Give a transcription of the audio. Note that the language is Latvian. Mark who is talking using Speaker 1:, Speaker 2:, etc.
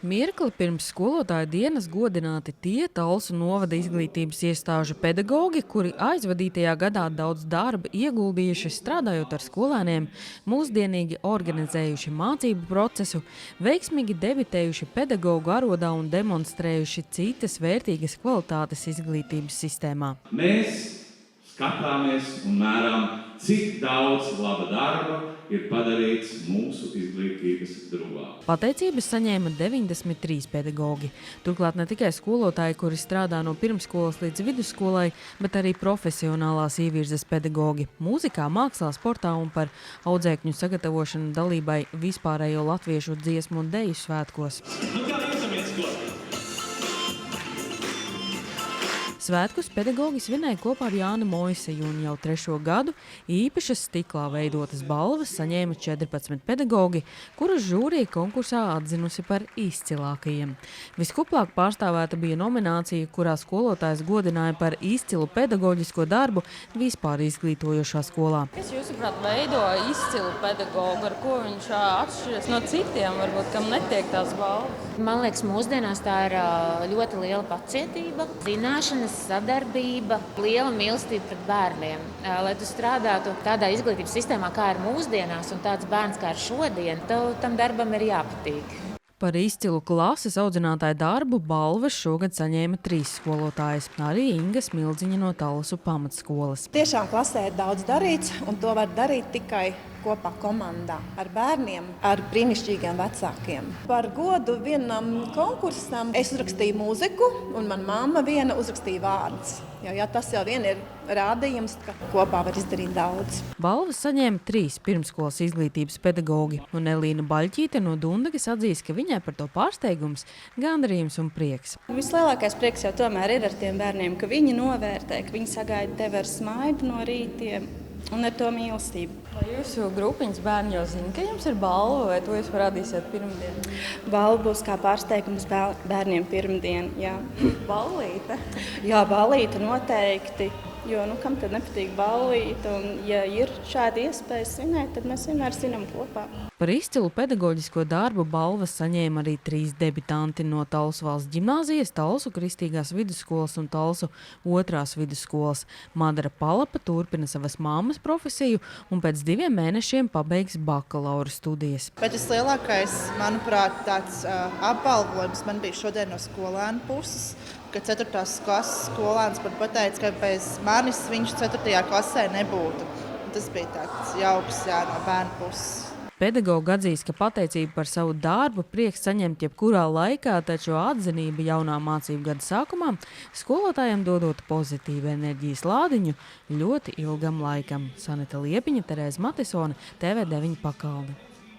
Speaker 1: Mirkli pirms skolotāja dienas godināti tie Talsu novada izglītības iestāžu pedagogi, kuri aizvadītajā gadā daudz darba ieguldījuši strādājot ar skolēniem, mūsdienīgi organizējuši mācību procesu, veiksmīgi debitējuši pedagogu arodā un demonstrējuši citas vērtīgas kvalitātes izglītības sistēmā.
Speaker 2: Mēs skatāmies un mērām, cik daudz laba darba ir padarīts mūsu izglītības druvā.
Speaker 1: Pateicības saņēma 93 pedagogi. Turklāt ne tikai skolotāji, kuri strādā no pirmskolas līdz vidusskolai, bet arī profesionālās ievirzes pedagogi mūzikā, mākslā, sportā un par audzēkņu sagatavošanu dalībai vispārējo latviešu dziesmu un deju svētkos. Svētkus pedagogi svinēja kopā ar Jāni Moiseju un jau 3. gadu īpašas stiklā veidotas balvas saņēma 14 pedagogi, kurus žūrija konkursā atzinusi par izcilākajiem. Viskuplāk pārstāvēta bija nominācija, kurā skolotājs godināja par izcilu pedagoģisko darbu vispār izglītojošā skolā.
Speaker 3: Kas jūsuprāt veido izcilu pedagogu, ar ko viņš atšķiras no citiem, varbūt, kam netiek tās balvas?
Speaker 4: Man liekas, mūsdienās tā ir ļoti liela pacietība, zināšanas, sadarbība, liela mīlestība pret bērniem. Lai tu strādātu tādā izglītības sistēmā, kā ir mūsdienās, un tāds bērns kā ir šodien, tev tam darbam ir jāpatīk.
Speaker 1: Par izcilu klases audzinātāju darbu balvas šogad saņēma 3 skolotājas, arī Inga Smildziņa no Talsu pamatskolas.
Speaker 5: Tiešām klasē ir daudz darīts, un to var darīt tikai kopā komandā ar bērniem, ar brīnišķīgiem vecākiem. Par godu vienam konkursam es uzrakstīju mūziku, un mana mamma viena uzrakstīja vārdus. Tas jau vien ir rādījums, ka kopā var izdarīt daudz.
Speaker 1: Balvas saņēma 3 pirmskolas izglītības pedagogi, un Elīna Baļķīte no Dundagas atzīst, ka viņai par to pārsteigums, gandarījums un prieks.
Speaker 6: Vislielākais prieks jau tomēr ir ar tiem bērniem, ka viņi novērtē, ka viņi sagaida tevi ar smaidu no rītiem un ar to mīlestību.
Speaker 3: Vai jūsu grupiņas bērni jau zina, ka jums ir balva, vai to jūs parādīsiet pirmdien?
Speaker 6: Balva būs kā pārsteigums bērniem pirmdien, jā.
Speaker 3: Ballīte?
Speaker 6: Jā, ballīte noteikti, jo kam tad nepatīk ballīte, un ja ir šāda iespēja svinēt, tad mēs vienmēr svinam kopā.
Speaker 1: Par izcilu pedagoģisko darbu balvas saņēma arī 3 debitanti no Talsu valsts ģimnāzijas, Talsu Kristīgās vidusskolas un Talsu 2. vidusskolas. Madara Palapa turpina savas mammas profesiju un pēc 2 mēnešiem pabeigs bakalaura studijas.
Speaker 7: Bet vislielākais, manuprāt, tāds apbalvojums man bija šodien no skolēnu puses, ka 4. klases skolēns man pateica, ka bez manis viņš 4. klasē nebūtu. Tas bija tāds jauks no bērnu puses.
Speaker 1: Pedagogi atzīst, ka pateicība par savu darbu prieks saņemt jebkurā laikā, taču atzinība jaunā mācību gada sākumā skolotājiem dodot pozitīvu enerģijas lādiņu ļoti ilgam laikam. Sanita Liepiņa, Terēza Matisone, TV9 Pakalni.